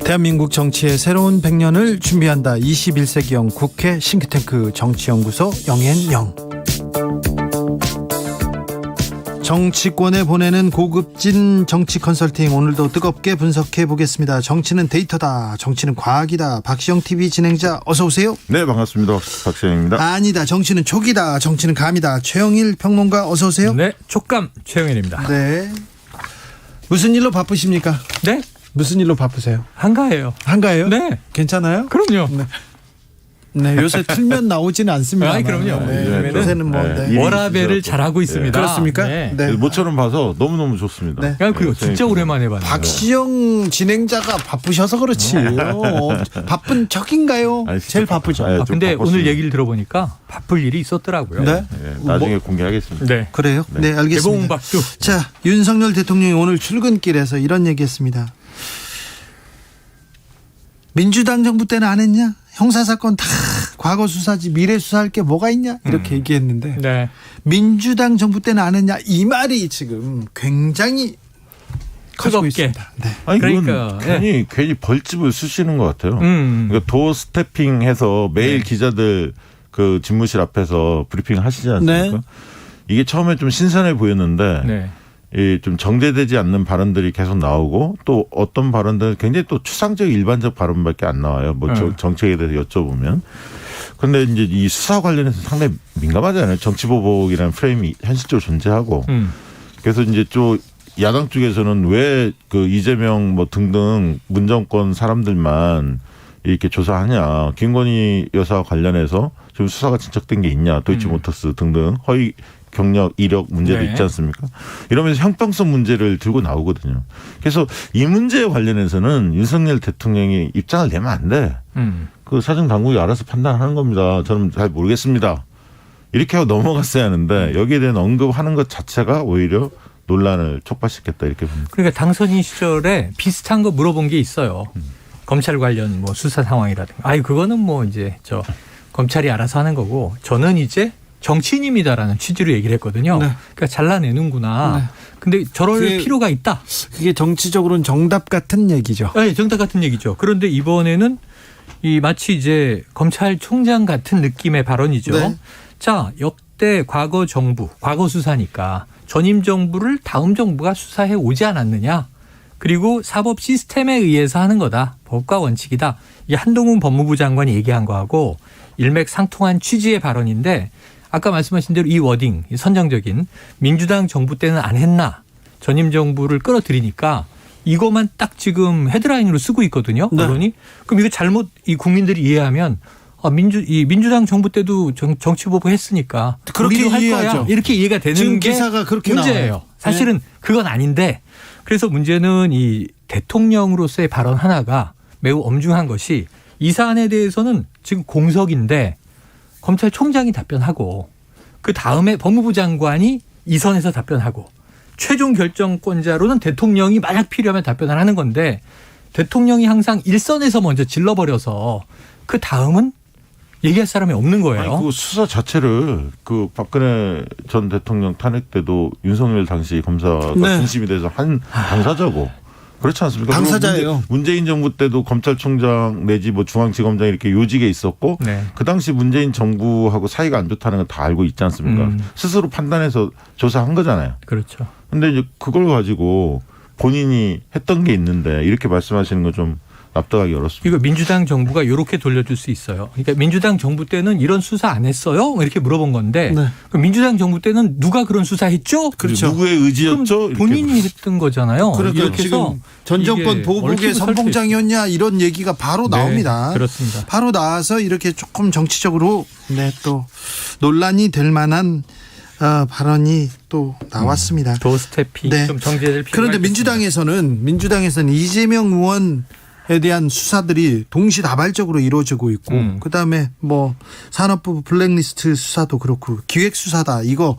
대한민국 정치의 새로운 100년을 준비한다. 21세기형 국회 싱크탱크 정치연구소 영앤영. 정치권에 보내는 고급진 정치 컨설팅, 오늘도 뜨겁게 분석해 보겠습니다. 정치는 데이터다, 정치는 과학이다. 박시영 TV 진행자 어서 오세요. 네, 반갑습니다. 박시영입니다. 아니다, 정치는 촉이다, 정치는 감이다. 최영일 평론가 어서 오세요. 네, 촉감 최영일입니다. 네. 무슨 일로 바쁘십니까? 네? 무슨 일로 바쁘세요? 한가해요. 한가해요? 네. 괜찮아요? 그럼요. 네. 네, 요새 틀면 나오지는 않습니다. 아이, 그럼요. 네, 요새는 뭐 워라벨을 잘하고 있습니다. 그렇습니까? 네. 네. 모처럼 봐서 너무너무 좋습니다. 네. 그리고 진짜 오랜만에 봤네요. 박시영 진행자가 바쁘셔서 그렇지. 바쁜 척인가요? 아니, 진짜 제일 바쁘죠. 좀 근데 바빴습니다. 오늘 얘기를 들어보니까 바쁠 일이 있었더라고요. 네? 네, 나중에 공개하겠습니다. 네. 그래요? 네, 알겠습니다. 개봉박두. 자, 윤석열 대통령이 오늘 출근길에서 이런 얘기했습니다. 민주당 정부 때는 안 했냐? 형사사건 다 과거 수사지, 미래 수사할 게 뭐가 있냐? 이렇게 얘기했는데 네. 민주당 정부 때는 안 했냐? 이 말이 지금 굉장히 커지고 뜨겁게. 있습니다. 네. 아니, 그러니까, 그건 괜히 벌집을 쓰시는 것 같아요. 그러니까 도어 스태핑해서 매일 네. 기자들 그 집무실 앞에서 브리핑 하시지 않습니까? 네. 이게 처음에 좀 신선해 보였는데 네. 이 좀 정제되지 않는 발언들이 계속 나오고, 또 어떤 발언들은 굉장히 또 추상적 일반적 발언밖에 안 나와요. 뭐 정책에 대해서 여쭤보면. 그런데 이제 이 수사 관련해서 상당히 민감하잖아요. 정치보복이라는 프레임이 현실적으로 존재하고. 그래서 이제 좀 야당 쪽에서는 왜 그 이재명 뭐 등등 문정권 사람들만 이렇게 조사하냐. 김건희 여사와 관련해서 좀 수사가 진척된 게 있냐. 도이치모터스 등등 허위 경력, 이력 문제도 네. 있지 않습니까? 이러면서 형평성 문제를 들고 나오거든요. 그래서 이 문제에 관련해서는 윤석열 대통령이 입장을 내면 안 돼. 그 사정 당국이 알아서 판단하는 겁니다. 저는 잘 모르겠습니다. 이렇게 하고 넘어갔어야 하는데 여기에 대한 언급하는 것 자체가 오히려 논란을 촉발시켰다, 이렇게 봅니다. 그러니까 당선인 시절에 비슷한 거 물어본 게 있어요. 검찰 관련 뭐 수사 상황이라든가. 아이, 그거는 뭐 이제 검찰이 알아서 하는 거고, 저는 이제 정치인입니다라는 취지로 얘기를 했거든요. 네. 그러니까 잘라내는구나. 네. 근데 저럴 그게 필요가 있다. 그게 정치적으로는 정답 같은 얘기죠. 네, 정답 같은 얘기죠. 그런데 이번에는 이 마치 이제 검찰총장 같은 느낌의 발언이죠. 네. 자, 역대 과거 정부, 과거 수사니까 전임 정부를 다음 정부가 수사해 오지 않았느냐. 그리고 사법 시스템에 의해서 하는 거다. 법과 원칙이다. 이게 한동훈 법무부 장관이 얘기한 거하고 일맥상통한 취지의 발언인데, 아까 말씀하신 대로 이 워딩, 이 선정적인 민주당 정부 때는 안 했나, 전임 정부를 끌어들이니까 이것만 딱 지금 헤드라인으로 쓰고 있거든요. 네. 언론이. 그럼 이거 잘못 이 국민들이 이해하면 이 민주당 정부 때도 정치보복 했으니까 그렇게 우리도 할 이해하죠. 거야. 이렇게 이해가 되는 지금 게 기사가 그렇게 문제예요. 나와요. 사실은 그건 아닌데, 그래서 문제는 이 대통령으로서의 발언 하나가 매우 엄중한 것이, 이 사안에 대해서는 지금 공석인데 검찰총장이 답변하고 그 다음에 법무부 장관이 이 선에서 답변하고 최종 결정권자로는 대통령이 만약 필요하면 답변을 하는 건데, 대통령이 항상 일선에서 먼저 질러버려서 그 다음은 얘기할 사람이 없는 거예요. 아니, 그 수사 자체를 그 박근혜 전 대통령 탄핵 때도 윤석열 당시 검사가 네. 중심이 돼서 한 당사자고. 그렇지 않습니까? 당사자예요. 문재인 정부 때도 검찰총장 내지 뭐 중앙지검장 이렇게 요직에 있었고, 네. 그 당시 문재인 정부하고 사이가 안 좋다는 건 다 알고 있지 않습니까? 스스로 판단해서 조사한 거잖아요. 그렇죠. 근데 이제 그걸 가지고 본인이 했던 게 있는데 이렇게 말씀하시는 건 좀 납득하기 어렵습니다. 이거 민주당 정부가 이렇게 돌려줄 수 있어요. 그러니까 민주당 정부 때는 이런 수사 안 했어요? 이렇게 물어본 건데, 네. 그럼 민주당 정부 때는 누가 그런 수사했죠? 그렇죠. 누구의 의지였죠? 그럼 본인이 했던 거잖아요. 그러니까 이렇게 해서 지금 전 정권 이게 보복의 얽히고 선봉장이었냐, 이런 얘기가 바로 네, 나옵니다. 그렇습니다. 바로 나와서 이렇게 조금 정치적으로 또 논란이 될 만한 발언이 또 나왔습니다. 도스태핑 네. 좀 정제될 필요가 그런데 있겠습니다. 민주당에서는 이재명 의원에 대한 수사들이 동시다발적으로 이루어지고 있고, 그다음에 뭐 산업부 블랙리스트 수사도 그렇고 기획 수사다, 이거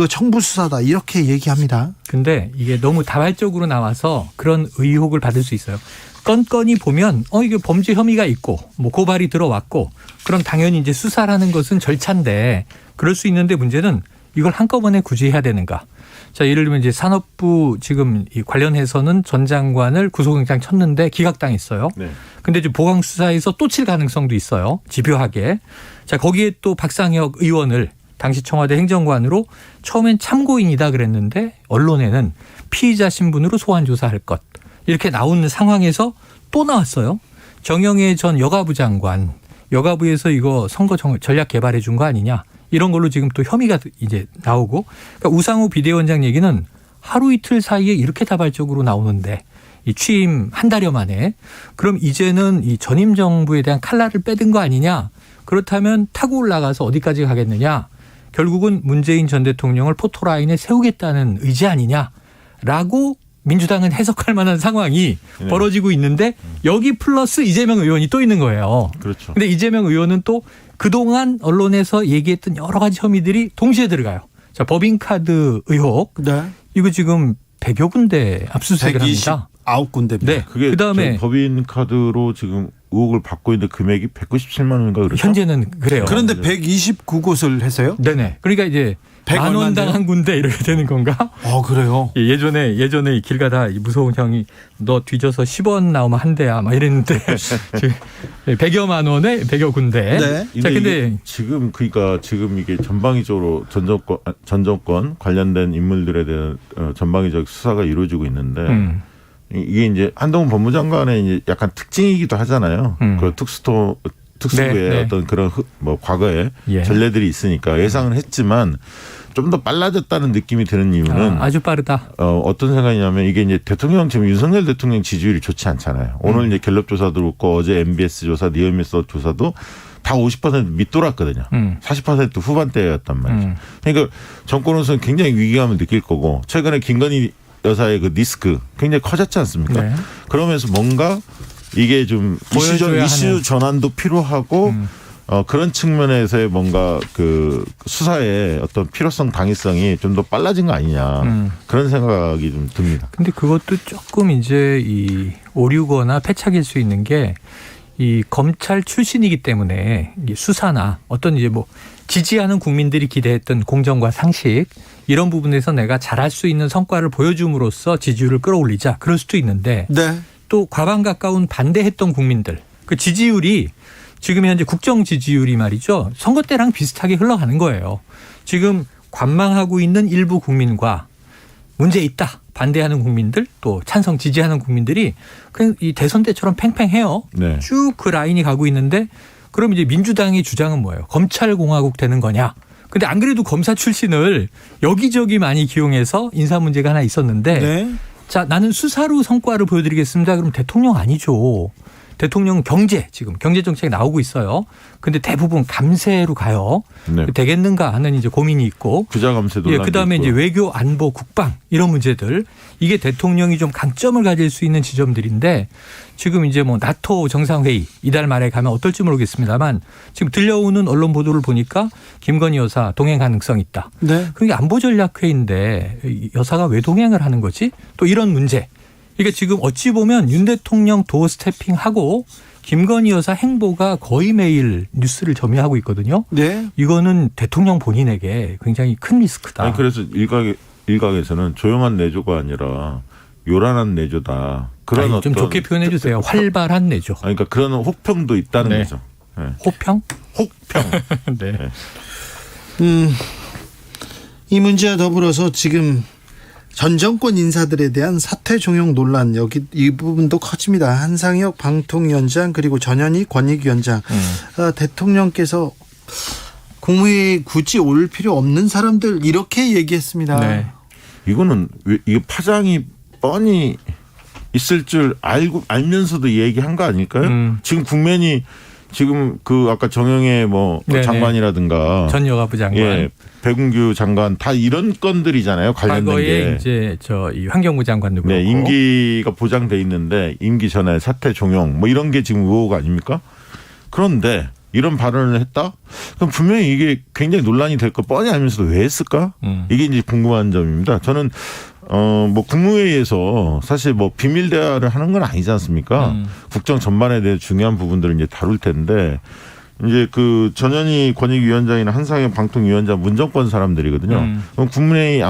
청부 수사다, 이렇게 얘기합니다. 근데 이게 너무 다발적으로 나와서 그런 의혹을 받을 수 있어요. 건건이 보면 이게 범죄 혐의가 있고 뭐 고발이 들어왔고, 그럼 당연히 이제 수사라는 것은 절차인데 그럴 수 있는데, 문제는 이걸 한꺼번에 굳이 해야 되는가? 자, 예를 들면 이제 산업부 지금 이 관련해서는 전 장관을 구속영장 쳤는데 기각당했어요. 네. 근데 이제 보강 수사에서 또 칠 가능성도 있어요. 집요하게. 자, 거기에 또 박상혁 의원을 당시 청와대 행정관으로 처음엔 참고인이다 그랬는데 언론에는 피의자 신분으로 소환 조사할 것. 이렇게 나오는 상황에서 또 나왔어요. 정영애 전 여가부 장관. 여가부에서 이거 선거 전략 개발해 준 거 아니냐. 이런 걸로 지금 또 혐의가 이제 나오고. 그러니까 우상호 비대위원장 얘기는 하루 이틀 사이에 이렇게 다발적으로 나오는데 이 취임 한 달여 만에 그럼 이제는 이 전임 정부에 대한 칼날을 빼든 거 아니냐. 그렇다면 타고 올라가서 어디까지 가겠느냐. 결국은 문재인 전 대통령을 포토라인에 세우겠다는 의지 아니냐라고 민주당은 해석할 만한 상황이 네. 벌어지고 있는데 여기 플러스 이재명 의원이 또 있는 거예요. 그렇죠. 근데 이재명 의원은 또 그동안 언론에서 얘기했던 여러 가지 혐의들이 동시에 들어가요. 자, 법인카드 의혹. 네. 이거 지금 100여 군데 압수수색을 합니다. 129군데입니다. 네. 그게 그다음에 법인카드로 지금 의혹을 받고 있는데 금액이 197만 원인가 그렇죠? 현재는 그래요. 그런데 129곳을 했어요? 네네. 그러니까 이제 100 만 원당 얼마인데요? 한 군데 이렇게 되는 건가? 그래요? 예전에 길 가다 무서운 형이 너 뒤져서 10원 나오면 한 대야 막 이랬는데 지금 100여만 원에 100여 군데. 네. 자, 근데 지금 그러니까 지금 이게 전방위적으로 전 정권 관련된 인물들에 대한 전방위적 수사가 이루어지고 있는데 이게 이제 한동훈 법무장관의 이제 약간 특징이기도 하잖아요. 그 특수부의 네, 네. 어떤 그런 뭐 과거에 예. 전례들이 있으니까 예상은 했지만 좀 더 빨라졌다는 느낌이 드는 이유는 아주 빠르다. 어떤 생각이냐면 이게 이제 대통령 지금 윤석열 대통령 지지율이 좋지 않잖아요. 오늘 이제 갤럽 조사도 그렇고 어제 MBS 조사, 니어미스 조사도 다 50% 밑돌았거든요. 40% 후반대였단 말이죠. 그러니까 정권으로서는 굉장히 위기감을 느낄 거고 최근에 김건희 여사의 그 리스크 굉장히 커졌지 않습니까? 네. 그러면서 뭔가 이게 좀 보여줘야 이슈 하는. 전환도 필요하고 그런 측면에서의 뭔가 그 수사의 어떤 필요성, 당위성이 좀 더 빨라진 거 아니냐 그런 생각이 좀 듭니다. 근데 그것도 조금 이제 이 오류거나 패착일 수 있는 게 이 검찰 출신이기 때문에 이 수사나 어떤 이제 뭐 지지하는 국민들이 기대했던 공정과 상식 이런 부분에서 내가 잘할 수 있는 성과를 보여줌으로써 지지율을 끌어올리자 그럴 수도 있는데 네. 또 과반 가까운 반대했던 국민들 그 지지율이 지금 현재 국정 지지율이 말이죠. 선거 때랑 비슷하게 흘러가는 거예요. 지금 관망하고 있는 일부 국민과 문제 있다 반대하는 국민들 또 찬성 지지하는 국민들이 그냥 이 대선 때처럼 팽팽해요. 네. 쭉 그 라인이 가고 있는데 그럼 이제 민주당의 주장은 뭐예요? 검찰공화국 되는 거냐? 근데 안 그래도 검사 출신을 여기저기 많이 기용해서 인사 문제가 하나 있었는데 네. 자, 나는 수사로 성과를 보여드리겠습니다. 그럼 대통령 아니죠. 대통령 지금 경제정책이 나오고 있어요. 근데 대부분 감세로 가요. 네. 되겠는가 하는 이제 고민이 있고. 부자 감세 논란도 예, 그다음에 있고요. 이제 외교, 안보, 국방 이런 문제들 이게 대통령이 좀 강점을 가질 수 있는 지점들인데 지금 이제 뭐 나토 정상회의 이달 말에 가면 어떨지 모르겠습니다만 지금 들려오는 언론 보도를 보니까 김건희 여사 동행 가능성 있다. 네. 그게 안보전략회의인데 여사가 왜 동행을 하는 거지? 또 이런 문제. 그러니까 지금 어찌 보면 윤 대통령 도어 스태핑하고 김건희 여사 행보가 거의 매일 뉴스를 점유하고 있거든요. 네. 이거는 대통령 본인에게 굉장히 큰 리스크다. 아니, 그래서 일각에서는 조용한 내조가 아니라 요란한 내조다. 그런 아니, 어떤 좀 좋게 표현해 주세요. 활발한 내조. 그러니까 그런 혹평도 있다는 네. 거죠. 네. 호평? 혹평. 네. 이 문제와 더불어서 지금 전 정권 인사들에 대한 사퇴 종용 논란 이 부분도 커집니다. 한상혁 방통위원장 그리고 전현희 권익위원장 대통령께서 국무회의 굳이 올 필요 없는 사람들 이렇게 얘기했습니다. 네. 이거는 이게 파장이 뻔히 있을 줄 알면서도 얘기한 거 아닐까요? 지금 국면이 지금 그 아까 정영애 뭐 네네. 장관이라든가 전 여가부 장관. 예, 백운규 장관 다 이런 건들이잖아요. 관련된 과거에 게. 이제 이 환경부 장관도 그렇고. 네, 임기가 보장돼 있는데 임기 전에 사퇴 종용 뭐 이런 게 지금 의혹 아닙니까? 그런데 이런 발언을 했다? 그럼 분명히 이게 굉장히 논란이 될 거 뻔히 알면서도 왜 했을까? 이게 이제 궁금한 점입니다. 저는 뭐 국무회의에서 사실 뭐 비밀 대화를 하는 건 아니지 않습니까? 국정 전반에 대해 중요한 부분들을 이제 다룰 텐데 이제 그 전현희 권익위원장이나 한상현 방통위원장 문정권 사람들이거든요. 그럼 국민회의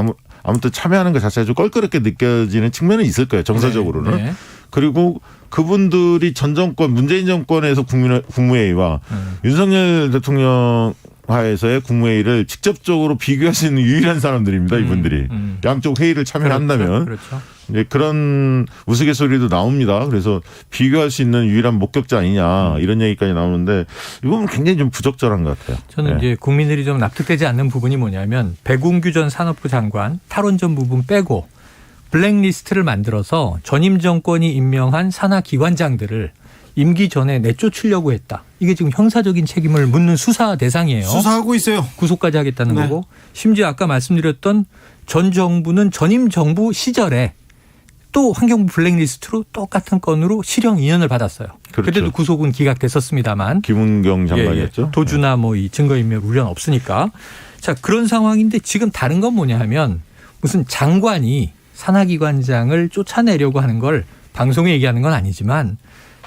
아무튼 참여하는 것 자체가 좀 껄끄럽게 느껴지는 측면은 있을 거예요. 정서적으로는. 네. 그리고 그분들이 전 정권 문재인 정권에서 국무회의와 윤석열 대통령 하에서의 국무회의를 직접적으로 비교할 수 있는 유일한 사람들입니다. 이분들이. 양쪽 회의를 참여한다면. 그렇죠. 이제 그런 우스갯소리도 나옵니다. 그래서 비교할 수 있는 유일한 목격자 아니냐 이런 얘기까지 나오는데 이건 굉장히 좀 부적절한 것 같아요. 저는 이제 국민들이 좀 납득되지 않는 부분이 뭐냐면 백운규 전 산업부 장관 탈원전 부분 빼고 블랙리스트를 만들어서 전임 정권이 임명한 산하 기관장들을 임기 전에 내쫓으려고 했다. 이게 지금 형사적인 책임을 묻는 수사 대상이에요. 수사하고 있어요. 구속까지 하겠다는 네. 거고 심지어 아까 말씀드렸던 전 정부는 전임 정부 시절에 또 환경부 블랙리스트로 똑같은 건으로 실형 2년을 받았어요. 그렇죠. 그때도 구속은 기각됐었습니다만 김은경 장관이었죠. 도주나 뭐 이 증거인멸 우려는 없으니까. 자, 그런 상황인데 지금 다른 건 뭐냐 하면 무슨 장관이 산하기관장을 쫓아내려고 하는 걸 방송에 얘기하는 건 아니지만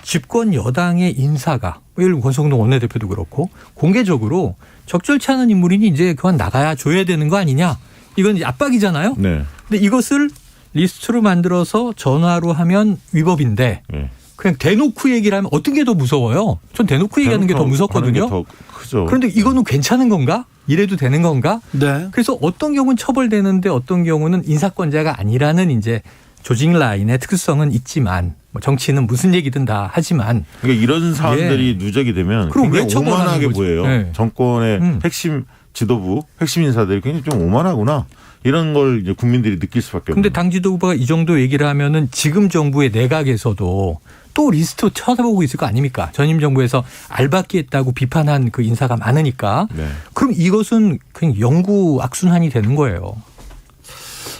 집권 여당의 인사가 예를 들면 권성동 원내대표도 그렇고 공개적으로 적절치 않은 인물이니 이제 그만 나가야 줘야 되는 거 아니냐. 이건 이제 압박이잖아요. 네. 근데 이것을 리스트로 만들어서 전화로 하면 위법인데 네. 그냥 대놓고 얘기를 하면 어떤 게 더 무서워요? 전 대놓고 얘기하는 게 더 무섭거든요. 더 크죠. 그런데 이거는 괜찮은 건가? 이래도 되는 건가? 네. 그래서 어떤 경우는 처벌되는데 어떤 경우는 인사권자가 아니라는 이제 조직 라인의 특수성은 있지만 뭐 정치는 무슨 얘기든 다 하지만 그러니까 이런 사안들이 누적이 되면 그럼 왜 굉장히 처벌하는 오만하게 거죠? 보여요. 네. 정권의 핵심 지도부, 핵심 인사들이 굉장히 좀 오만하구나. 이런 걸 이제 국민들이 느낄 수밖에 없는. 근데 당 지도부가 이 정도 얘기를 하면은 지금 정부의 내각에서도 또 리스트 쳐다보고 있을 거 아닙니까? 전임 정부에서 알박기 했다고 비판한 그 인사가 많으니까. 네. 그럼 이것은 그냥 영구 악순환이 되는 거예요.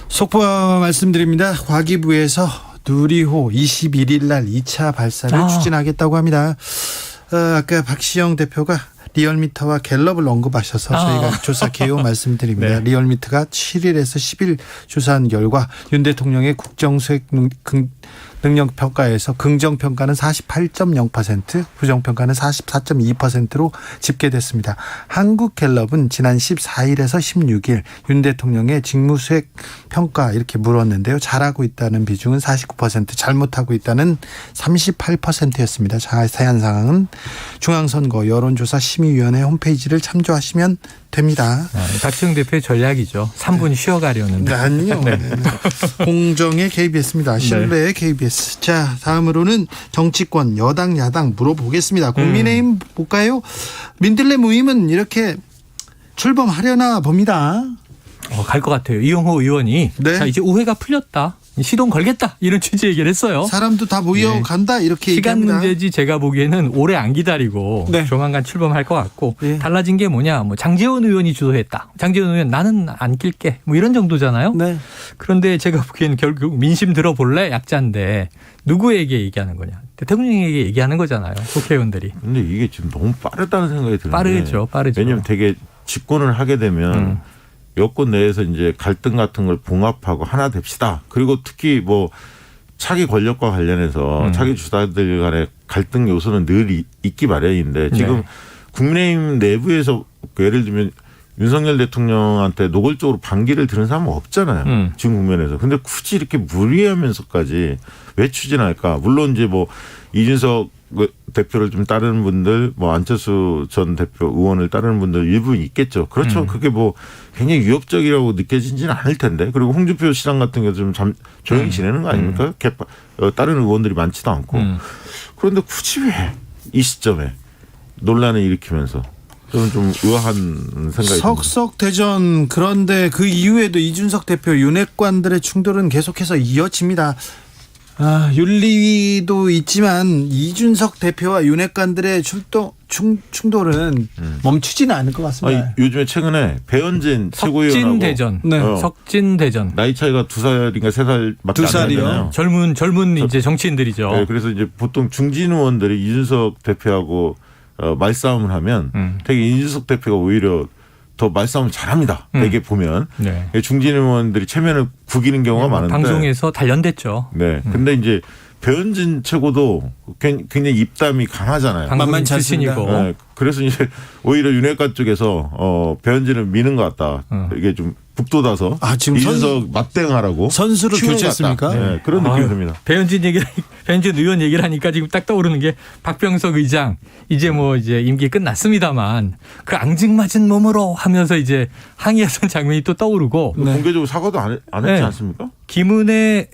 속보 말씀드립니다. 과기부에서 누리호 21일 날 2차 발사를 추진하겠다고 합니다. 아까 박시영 대표가 리얼미터와 갤럽을 언급하셔서 저희가 조사 개요 말씀드립니다. 네. 리얼미터가 7일에서 10일 조사한 결과 윤 대통령의 국정수행 능력평가에서 긍정평가는 48.0%, 부정평가는 44.2%로 집계됐습니다. 한국갤럽은 지난 14일에서 16일 윤 대통령의 직무수행 평가 이렇게 물었는데요. 잘하고 있다는 비중은 49%, 잘못하고 있다는 38%였습니다. 자세한 사항은 중앙선거 여론조사 심의위원회 홈페이지를 참조하시면 됩니다. 박지영 대표의 전략이죠. 3분 쉬어가려는데. 아니요. 네. 공정의 KBS입니다. 신뢰의 KBS. 자, 다음으로는 정치권 여당 야당 물어보겠습니다. 국민의힘 볼까요? 민들레 모임은 이렇게 출범하려나 봅니다. 갈 것 같아요. 이용호 의원이 네. 자, 이제 오해가 풀렸다. 시동 걸겠다. 이런 취지 얘기를 했어요. 사람도 다 모여간다 이렇게 시간 얘기합니다. 문제지 제가 보기에는 오래 안 기다리고 네. 조만간 출범할 것 같고 네. 달라진 게 뭐냐. 뭐 장제원 의원이 주도했다. 장제원 의원 나는 안 낄게. 뭐 이런 정도잖아요. 네. 그런데 제가 보기에는 결국 민심 들어볼래 약자인데 누구에게 얘기하는 거냐. 대통령에게 얘기하는 거잖아요. 국회의원들이. 근데 이게 지금 너무 빠르다는 생각이 드는데. 빠르죠. 왜냐하면 되게 집권을 하게 되면 여권 내에서 이제 갈등 같은 걸 봉합하고 하나 됩시다. 그리고 특히 뭐 차기 권력과 관련해서 차기 주자들 간의 갈등 요소는 늘 있기 마련인데 지금 국민의힘 내부에서 예를 들면 윤석열 대통령한테 노골적으로 반기를 들은 사람은 없잖아요. 지금 국면에서. 근데 굳이 이렇게 무리하면서까지 왜 추진할까? 물론 이제 뭐 이준석 대표를 좀 따르는 분들, 뭐 안철수 전 대표 의원을 따르는 분들 일부 있겠죠. 그렇죠. 그게 뭐 굉장히 위협적이라고 느껴지지는 않을 텐데. 그리고 홍준표 시장 같은 경우 좀 조용히 지내는 거 아닙니까? 따르는 의원들이 많지도 않고. 그런데 굳이 왜 이 시점에 논란을 일으키면서 좀 의아한 생각이 듭니다. 석석대전. 그런데 그 이후에도 이준석 대표 윤핵관들의 충돌은 계속해서 이어집니다. 윤리위도 있지만 이준석 대표와 윤핵관들의 충돌은 멈추지는 않을 것 같습니다. 요즘에 최근에 배현진 최고위원하고 석진대전. 네. 석진대전. 나이 차이가 2살인가 3살밖에 안 2살이요? 나잖아요. 젊은 이제 정치인들이죠. 네, 그래서 이제 보통 중진 의원들이 이준석 대표하고 말싸움을 하면 되게 이준석 대표가 오히려 더 말싸움을 잘합니다. 되게 보면 중진 의원들이 체면을 구기는 경우가 많은데 방송에서 단련됐죠. 네, 근데 이제 배현진 최고도 굉장히 입담이 강하잖아요. 방금 만만치 않습니다. 출신이고. 네, 그래서 이제 오히려 윤핵관 쪽에서 배현진을 미는 것 같다. 이게 좀 북돋아서 지금 이준석 맞대응하라고 선수로 치는 것 교체했습니까? 같다. 네, 그런 느낌이 듭니다. 배현진 의원 얘기를 하니까 지금 딱 떠오르는 게 박병석 의장 이제 임기 끝났습니다만 그 앙증맞은 몸으로 하면서 이제 항의하던 장면이 또 떠오르고 공개적으로 사과도 안 했지 네. 않습니까? 김은혜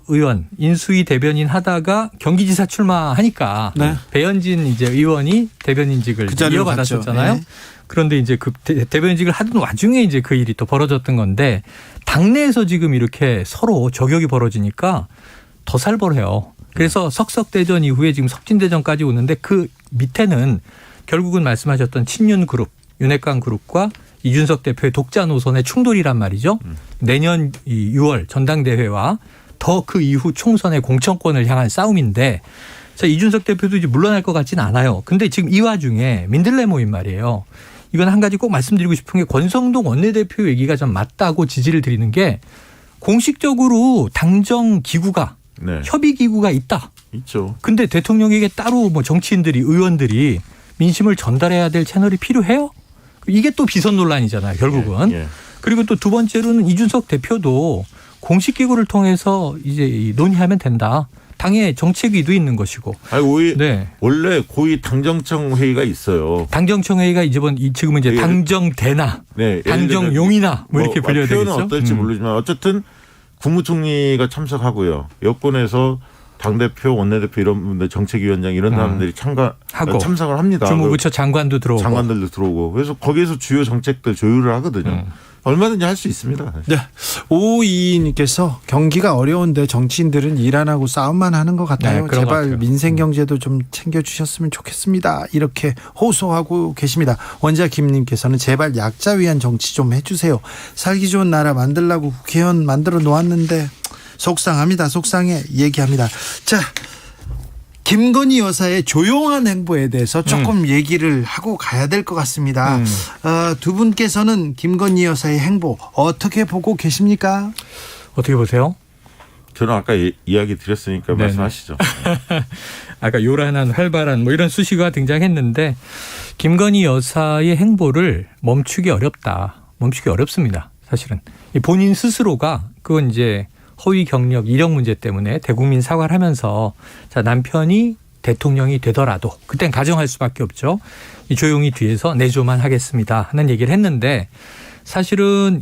의원 인수위 대변인 하다가 경기지사 출마하니까 네. 배현진 이제 의원이 대변인직을 그 자리로 이어받았었잖아요. 갔죠. 네. 그런데 이제 그 대변인직을 하던 와중에 이제 그 일이 또 벌어졌던 건데 당내에서 지금 이렇게 서로 저격이 벌어지니까 더 살벌해요. 그래서 석석대전 이후에 지금 석진대전까지 오는데 그 밑에는 결국은 말씀하셨던 친윤그룹, 윤핵관 그룹과 이준석 대표의 독자 노선의 충돌이란 말이죠. 내년 6월 전당대회와 더 그 이후 총선의 공천권을 향한 싸움인데 자, 이준석 대표도 이제 물러날 것 같지는 않아요. 근데 지금 이 와중에 민들레 모임 말이에요. 이건 한 가지 꼭 말씀드리고 싶은 게 권성동 원내대표 얘기가 좀 맞다고 지지를 드리는 게 공식적으로 당정 기구가 네. 협의 기구가 있다. 있죠. 근데 대통령에게 따로 정치인들이 의원들이 민심을 전달해야 될 채널이 필요해요? 이게 또 비선 논란이잖아요, 결국은. 예. 그리고 또 두 번째로는 이준석 대표도 공식 기구를 통해서 이제 논의하면 된다. 당의 정책위도 있는 것이고. 네. 원래 고위 당정청 회의가 있어요. 당정청 회의가 지금은 이제 당정대나 네. 당정용이나 이렇게 불려야 되겠죠. 표현은 어떨지 모르지만 어쨌든 국무총리가 참석하고요. 여권에서 당대표, 원내대표 이런 분들, 정책위원장 이런 사람들이 참석을 합니다. 주무부처 장관도 들어오고. 장관들도 들어오고. 그래서 거기에서 주요 정책들 조율을 하거든요. 얼마든지 할 수 있습니다. 네. 5522님께서 경기가 어려운데 정치인들은 일 안 하고 싸움만 하는 것 같아요. 네, 그런 것 제발 같아요. 민생 경제도 좀 챙겨주셨으면 좋겠습니다. 이렇게 호소하고 계십니다. 원자 김님께서는 제발 약자 위한 정치 좀 해주세요. 살기 좋은 나라 만들라고 국회의원 만들어 놓았는데 속상합니다. 속상해 얘기합니다. 자, 김건희 여사의 조용한 행보에 대해서 조금 얘기를 하고 가야 될 것 같습니다. 두 분께서는 김건희 여사의 행보 어떻게 보고 계십니까? 어떻게 보세요? 저는 아까 이야기 드렸으니까 네네. 말씀하시죠. 아까 요란한 활발한 이런 수식어가 등장했는데 김건희 여사의 행보를 멈추기 어렵습니다. 사실은 본인 스스로가 그건 이제 허위 경력 이력 문제 때문에 대국민 사과를 하면서 자, 남편이 대통령이 되더라도 그땐 가정할 수밖에 없죠. 이 조용히 뒤에서 내조만 하겠습니다 하는 얘기를 했는데 사실은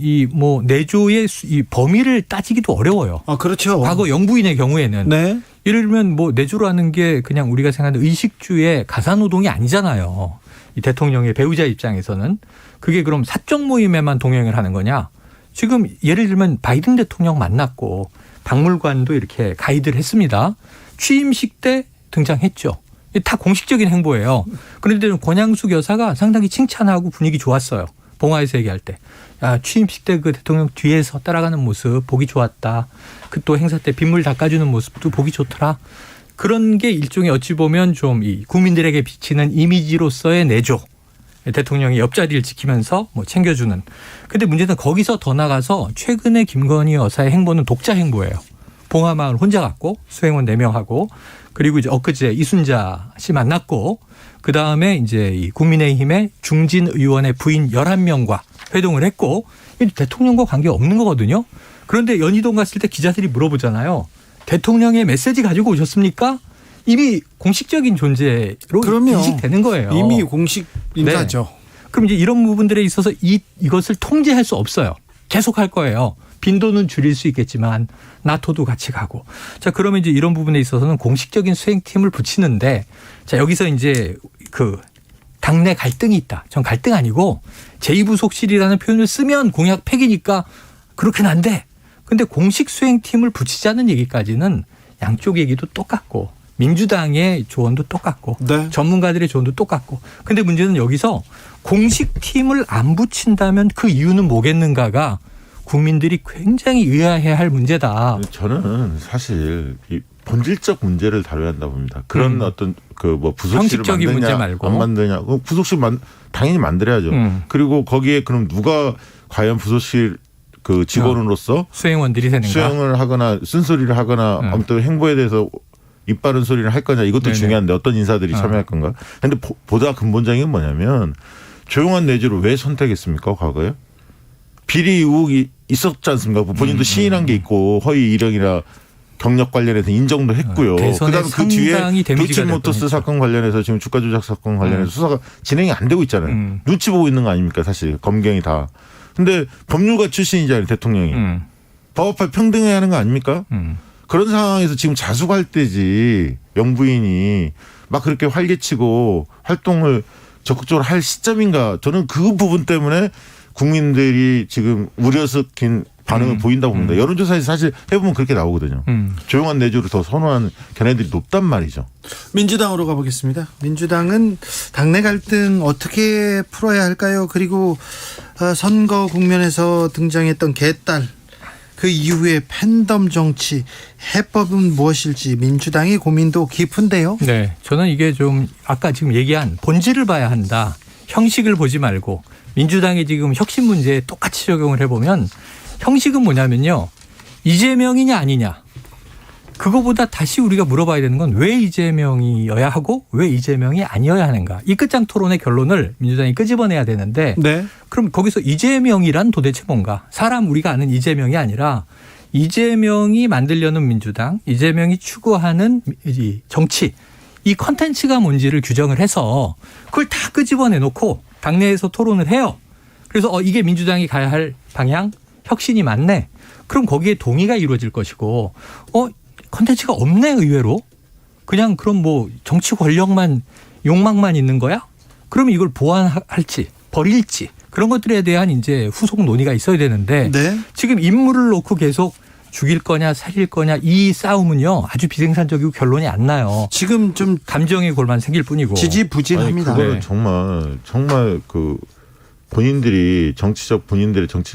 내조의 이 범위를 따지기도 어려워요. 그렇죠. 과거 영부인의 경우에는 네. 예를 들면 내조로 하는 게 그냥 우리가 생각하는 의식주의 가사노동이 아니잖아요. 이 대통령의 배우자 입장에서는 그게 그럼 사적 모임에만 동행을 하는 거냐? 지금 예를 들면 바이든 대통령 만났고 박물관도 이렇게 가이드를 했습니다. 취임식 때 등장했죠. 다 공식적인 행보예요. 그런데 권양숙 여사가 상당히 칭찬하고 분위기 좋았어요. 봉화에서 얘기할 때. 야, 취임식 때 그 대통령 뒤에서 따라가는 모습 보기 좋았다. 그 또 행사 때 빗물 닦아주는 모습도 보기 좋더라. 그런 게 일종의 어찌 보면 좀 이 국민들에게 비치는 이미지로서의 내조. 대통령이 옆자리를 지키면서 챙겨주는. 근데 문제는 거기서 더 나가서 최근에 김건희 여사의 행보는 독자 행보예요. 봉화마을 혼자 갔고 수행원 4명하고 그리고 이제 엊그제 이순자 씨 만났고 그다음에 이제 이 국민의힘의 중진 의원의 부인 11명과 회동을 했고 대통령과 관계 없는 거거든요. 그런데 연희동 갔을 때 기자들이 물어보잖아요. 대통령의 메시지 가지고 오셨습니까? 이미 공식적인 존재로 인식되는 거예요. 이미 공식 인사죠. 네. 그럼 이제 이런 부분들에 있어서 이것을 통제할 수 없어요. 계속 할 거예요. 빈도는 줄일 수 있겠지만 나토도 같이 가고. 자, 그러면 이제 이런 부분에 있어서는 공식적인 수행팀을 붙이는데 자, 여기서 이제 그 당내 갈등이 있다. 전 갈등 아니고 제2부속실이라는 표현을 쓰면 공약 폐기니까 그렇게는 안 돼. 근데 공식 수행팀을 붙이자는 얘기까지는 양쪽 얘기도 똑같고 민주당의 조언도 똑같고 네. 전문가들의 조언도 똑같고. 근데 문제는 여기서 공식 팀을 안 붙인다면 그 이유는 뭐겠는가가 국민들이 굉장히 의아해할 문제다. 저는 사실 이 본질적 문제를 다뤄야 한다 봅니다. 그런 어떤 부속실을 형식적인 문제 만드냐 말고. 안 만드냐. 부속실 당연히 만들어야죠. 그리고 거기에 그럼 누가 과연 부속실 그 직원으로서 수행원들이 되는가. 수행을 하거나 쓴소리를 하거나 아무튼 행보에 대해서 입 바른 소리를 할 거냐 이것도 네네. 중요한데 어떤 인사들이 참여할 건가. 그런데 보다 근본적인 건 뭐냐면 조용한 내주를 왜 선택했습니까 과거에? 비리 의혹이 있었지 않습니까? 본인도 시인한 게 있고 허위 이력이나 경력 관련해서 인정도 했고요. 그다음에 그 뒤에 도이치모터스 사건 관련해서 지금 주가 조작 사건 관련해서 수사가 진행이 안 되고 있잖아요. 눈치 보고 있는 거 아닙니까 사실 검경이 다. 근데 법률가 출신이잖아요 대통령이. 법업할 평등해야 하는 거 아닙니까? 그런 상황에서 지금 자숙할 때지 영부인이 막 그렇게 활개치고 활동을 적극적으로 할 시점인가. 저는 그 부분 때문에 국민들이 지금 우려 섞인 반응을 보인다고 봅니다. 여론조사에서 사실 해보면 그렇게 나오거든요. 조용한 내주를 더 선호하는 견해들이 높단 말이죠. 민주당으로 가보겠습니다. 민주당은 당내 갈등 어떻게 풀어야 할까요? 그리고 선거 국면에서 등장했던 개딸 그 이후에 팬덤 정치 해법은 무엇일지 민주당의 고민도 깊은데요. 네, 저는 이게 좀 아까 지금 얘기한 본질을 봐야 한다. 형식을 보지 말고 민주당이 지금 혁신 문제에 똑같이 적용을 해보면 형식은 뭐냐면요. 이재명이냐 아니냐. 그거보다 다시 우리가 물어봐야 되는 건 왜 이재명이어야 하고 왜 이재명이 아니어야 하는가. 이 끝장 토론의 결론을 민주당이 끄집어내야 되는데 네. 그럼 거기서 이재명이란 도대체 뭔가. 사람 우리가 아는 이재명이 아니라 이재명이 만들려는 민주당, 이재명이 추구하는 이 정치, 이 컨텐츠가 뭔지를 규정을 해서 그걸 다 끄집어내놓고 당내에서 토론을 해요. 그래서 이게 민주당이 가야 할 방향, 혁신이 맞네. 그럼 거기에 동의가 이루어질 것이고 컨텐츠가 없네 의외로. 그냥 그럼 뭐 정치 권력만 욕망만 있는 거야? 그러면 이걸 보완할지 버릴지 그런 것들에 대한 이제 후속 논의가 있어야 되는데 네. 지금 인물을 놓고 계속 죽일 거냐 살릴 거냐 이 싸움은요 아주 비생산적이고 결론이 안 나요. 지금 좀 감정의 골만 생길 뿐이고. 지지부진합니다. 그거는 네. 정말 그 본인들의 정치적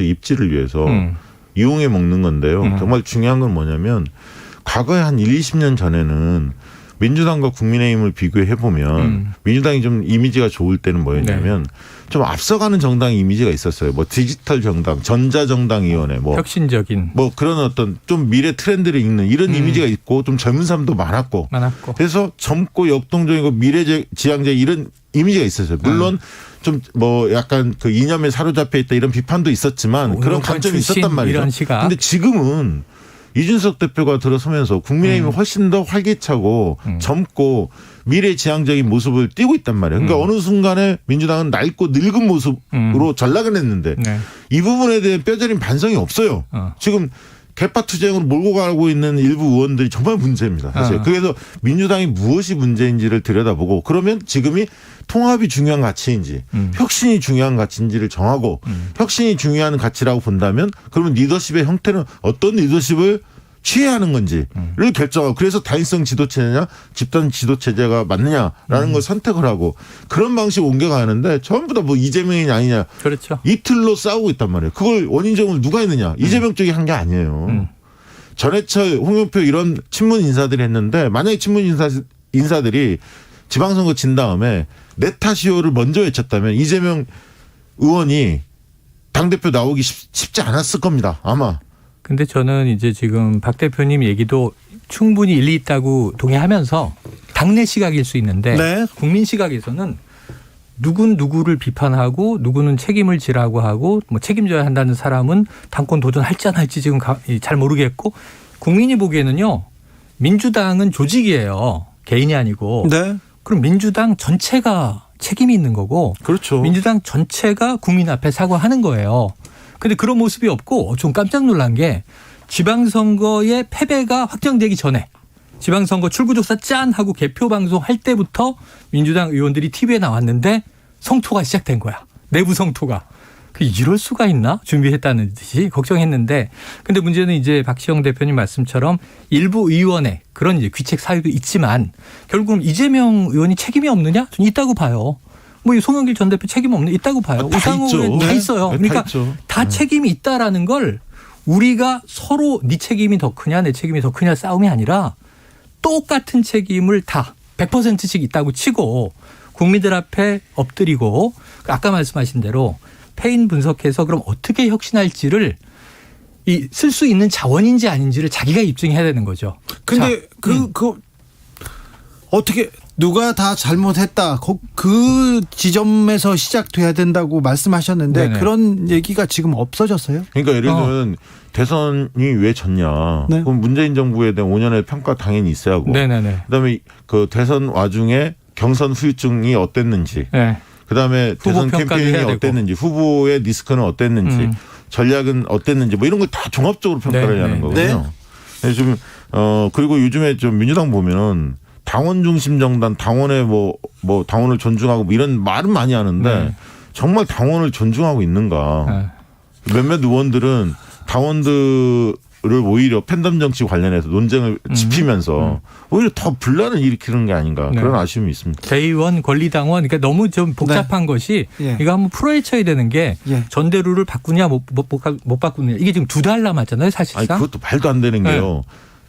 입지를 위해서 이용해 먹는 건데요. 정말 중요한 건 뭐냐면 과거에 한 20년 전에는 민주당과 국민의힘을 비교해 보면 민주당이 좀 이미지가 좋을 때는 뭐였냐면 좀 앞서가는 정당 이미지가 있었어요. 뭐 디지털 정당, 전자정당위원회, 뭐 혁신적인 뭐 그런 어떤 좀 미래 트렌드를 읽는 이런 이미지가 있고 좀 젊은 사람도 많았고. 그래서 젊고 역동적이고 미래지향적 이런 이미지가 있었어요. 물론 좀 뭐 약간 그 이념에 사로잡혀 있다 이런 비판도 있었지만 그런 관점이 있었단 말이죠. 근데 지금은 이준석 대표가 들어서면서 국민의힘이 훨씬 더 활기차고 젊고 미래지향적인 모습을 띠고 있단 말이에요. 그러니까 어느 순간에 민주당은 낡고 늙은 모습으로 전락을 했는데 이 부분에 대한 뼈저린 반성이 없어요. 지금 개파 투쟁으로 몰고 가고 있는 일부 의원들이 정말 문제입니다. 사실. 그래서 민주당이 무엇이 문제인지를 들여다보고 그러면 지금이 통합이 중요한 가치인지 혁신이 중요한 가치인지를 정하고 혁신이 중요한 가치라고 본다면 그러면 리더십의 형태는 어떤 리더십을 취해야 하는 건지를 결정하고 그래서 다인성 지도체제냐 집단 지도체제가 맞느냐라는 걸 선택을 하고 그런 방식으로 옮겨가는데 전부 다 뭐 이재명이냐 아니냐 그렇죠. 이틀로 싸우고 있단 말이에요. 그걸 원인점을 누가 했느냐. 이재명 쪽이 한 게 아니에요. 전해철, 홍영표 이런 친문 인사들이 했는데 만약에 친문 인사들이 지방선거 진 다음에 내 탓이요를 먼저 외쳤다면 이재명 의원이 당대표 나오기 쉽지 않았을 겁니다. 아마. 근데 저는 이제 지금 박 대표님 얘기도 충분히 일리 있다고 동의하면서 당내 시각일 수 있는데 네. 국민 시각에서는 누군 누구를 비판하고 누구는 책임을 지라고 하고 뭐 책임져야 한다는 사람은 당권 도전할지 안 할지 지금 잘 모르겠고 국민이 보기에는요. 민주당은 조직이에요. 개인이 아니고. 네. 그럼 민주당 전체가 책임이 있는 거고 그렇죠. 민주당 전체가 국민 앞에 사과하는 거예요. 근데 그런 모습이 없고 좀 깜짝 놀란 게 지방선거의 패배가 확정되기 전에 지방선거 출구조사 짠 하고 개표 방송할 때부터 민주당 의원들이 TV에 나왔는데 성토가 시작된 거야. 내부 성토가. 이럴 수가 있나? 준비했다는 듯이 걱정했는데 근데 문제는 이제 박시영 대표님 말씀처럼 일부 의원의 그런 이제 귀책 사유도 있지만 결국은 이재명 의원이 책임이 없느냐? 저는 있다고 봐요. 뭐 송영길 전 대표 책임 없는 있다고 봐요. 우상호 의원 다 있어요. 그러니까 다 책임이 있다라는 걸 우리가 서로 네 책임이 더 크냐 내 책임이 더 크냐 싸움이 아니라 똑같은 책임을 다 100%씩 있다고 치고 국민들 앞에 엎드리고 아까 말씀하신 대로 패인 분석해서 그럼 어떻게 혁신할지를 쓸 수 있는 자원인지 아닌지를 자기가 입증해야 되는 거죠. 근데 그 어떻게 누가 다 잘못했다. 그 지점에서 시작돼야 된다고 말씀하셨는데 네네. 그런 얘기가 지금 없어졌어요? 그러니까 예를 들면 대선이 왜 졌냐. 네. 그럼 문재인 정부에 대한 5년의 평가 당연히 있어야 하고. 네네네. 그다음에 그 대선 와중에 경선 후유증이 어땠는지. 네. 그다음에 대선 평가도 캠페인이 해야 되고. 어땠는지, 후보의 리스크는 어땠는지, 전략은 어땠는지, 뭐 이런 걸 다 종합적으로 평가를 해야 하는 거거든요. 그래서 지금 그리고 요즘에 좀 민주당 보면은 당원 중심 정당, 당원의 뭐 당원을 존중하고 뭐 이런 말은 많이 하는데 정말 당원을 존중하고 있는가? 몇몇 의원들은 당원들을 오히려 팬덤 정치 관련해서 논쟁을 짚으면서 오히려 더 분란을 일으키는 게 아닌가 그런 아쉬움이 있습니다. 대의원, 권리당원, 그러니까 너무 좀 복잡한 것이 이거 한번 풀어헤쳐야 되는 게 전대루를 바꾸냐 못 바꾸느냐 이게 지금 2달 남았잖아요, 사실상. 아니 그것도 말도 안 되는 게요.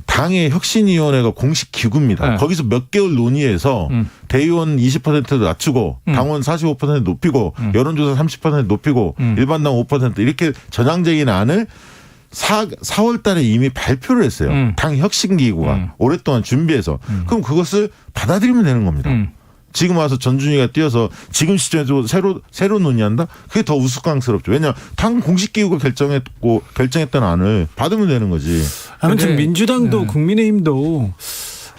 당의 혁신위원회가 공식 기구입니다. 거기서 몇 개월 논의해서 대의원 20%도 낮추고 당원 45% 높이고 여론조사 30% 높이고 일반당 5% 이렇게 전향적인 안을 4월 달에 이미 발표를 했어요. 당 혁신기구가 오랫동안 준비해서. 그럼 그것을 받아들이면 되는 겁니다. 지금 와서 전준희가 뛰어서 지금 시점에서 새로 논의한다? 그게 더 우스꽝스럽죠. 왜냐하면 당 공식기구가 결정했던 안을 받으면 되는 거지. 아무튼 민주당도 국민의힘도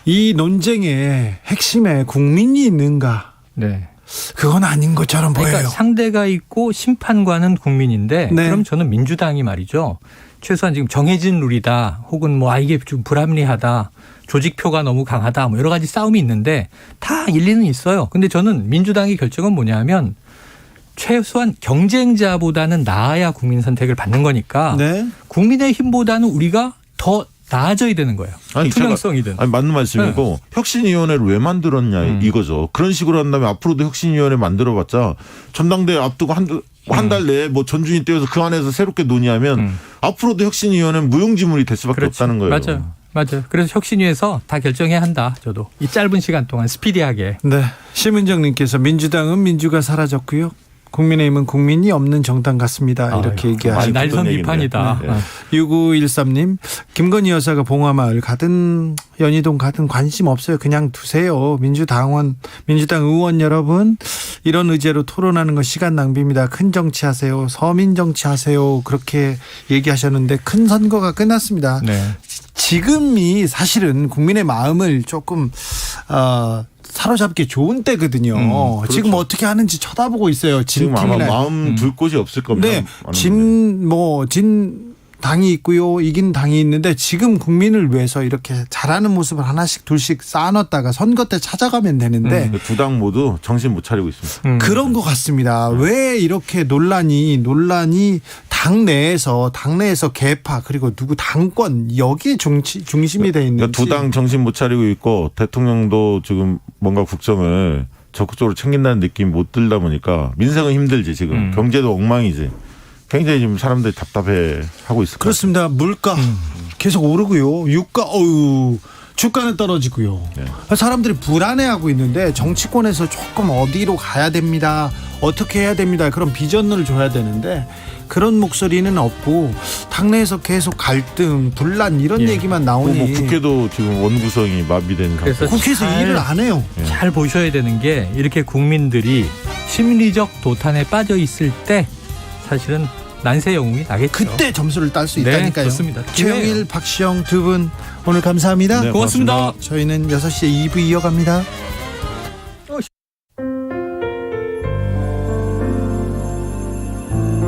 이 논쟁의 핵심에 국민이 있는가? 네. 그건 아닌 것처럼 보여요. 그러니까 상대가 있고 심판관은 국민인데 그럼 저는 민주당이 말이죠. 최소한 지금 정해진 룰이다. 혹은 뭐 이게 좀 불합리하다. 조직표가 너무 강하다. 뭐 여러 가지 싸움이 있는데 다 일리는 있어요. 근데 저는 민주당의 결정은 뭐냐면 최소한 경쟁자보다는 나아야 국민 선택을 받는 거니까 국민의힘보다는 우리가 더 나아져야 되는 거예요. 투명성이든. 맞는 말씀이고 혁신위원회를 왜 만들었냐 이거죠. 그런 식으로 한다면 앞으로도 혁신위원회 만들어봤자 전당대회 앞두고 한 달 내에 뭐 전준희 떼어서 그 안에서 새롭게 논의하면 앞으로도 혁신위원회는 무용지물이 될 수밖에 없다는 거예요. 맞아요. 그래서 혁신위에서 다 결정해야 한다. 저도 이 짧은 시간 동안 스피디하게. 네. 심은정님께서 민주당은 민주가 사라졌고요. 국민의힘은 국민이 없는 정당 같습니다. 이렇게 얘기하시고. 날선 비판이다. 6913님 김건희 여사가 봉화마을 가든 연희동 가든 관심 없어요. 그냥 두세요. 민주당 의원 여러분 이런 의제로 토론하는 건 시간 낭비입니다. 큰 정치하세요. 서민 정치하세요. 그렇게 얘기하셨는데 큰 선거가 끝났습니다. 지금이 사실은 국민의 마음을 조금 사로잡기 좋은 때거든요. 그렇죠. 지금 어떻게 하는지 쳐다보고 있어요. 지금 아마 마음 둘 곳이 없을 겁니다. 진 당이 있고요. 이긴 당이 있는데 지금 국민을 위해서 이렇게 잘하는 모습을 하나씩 둘씩 쌓아놨다가 선거 때 찾아가면 되는데 두 당 모두 정신 못 차리고 있습니다. 그런 것 같습니다. 왜 이렇게 논란이 당내에서 계파 그리고 누구 당권 여기에 중심이 돼 있는지. 두 당 정신 못 차리고 있고 대통령도 지금 뭔가 국정을 적극적으로 챙긴다는 느낌이 못 들다 보니까 민생은 힘들지 지금 경제도 엉망이지. 굉장히 지금 사람들이 답답해하고 있을 것 같습니다. 그렇습니다. 물가 계속 오르고요. 유가 주가는 떨어지고요. 사람들이 불안해하고 있는데 정치권에서 조금 어디로 가야 됩니다. 어떻게 해야 됩니다. 그런 비전을 줘야 되는데 그런 목소리는 없고 당내에서 계속 갈등, 분란 이런 얘기만 나오니 뭐 국회도 지금 원구성이 마비된 상태. 국회에서 일을 안 해요. 잘 보셔야 되는 게 이렇게 국민들이 심리적 도탄에 빠져 있을 때 사실은 난세 영웅이 나겠죠. 그때 점수를 딸 수 있다니까요. 좋습니다. 최영일, 박시영 두 분 오늘 감사합니다. 고맙습니다. 저희는 6시에 2부 이어갑니다.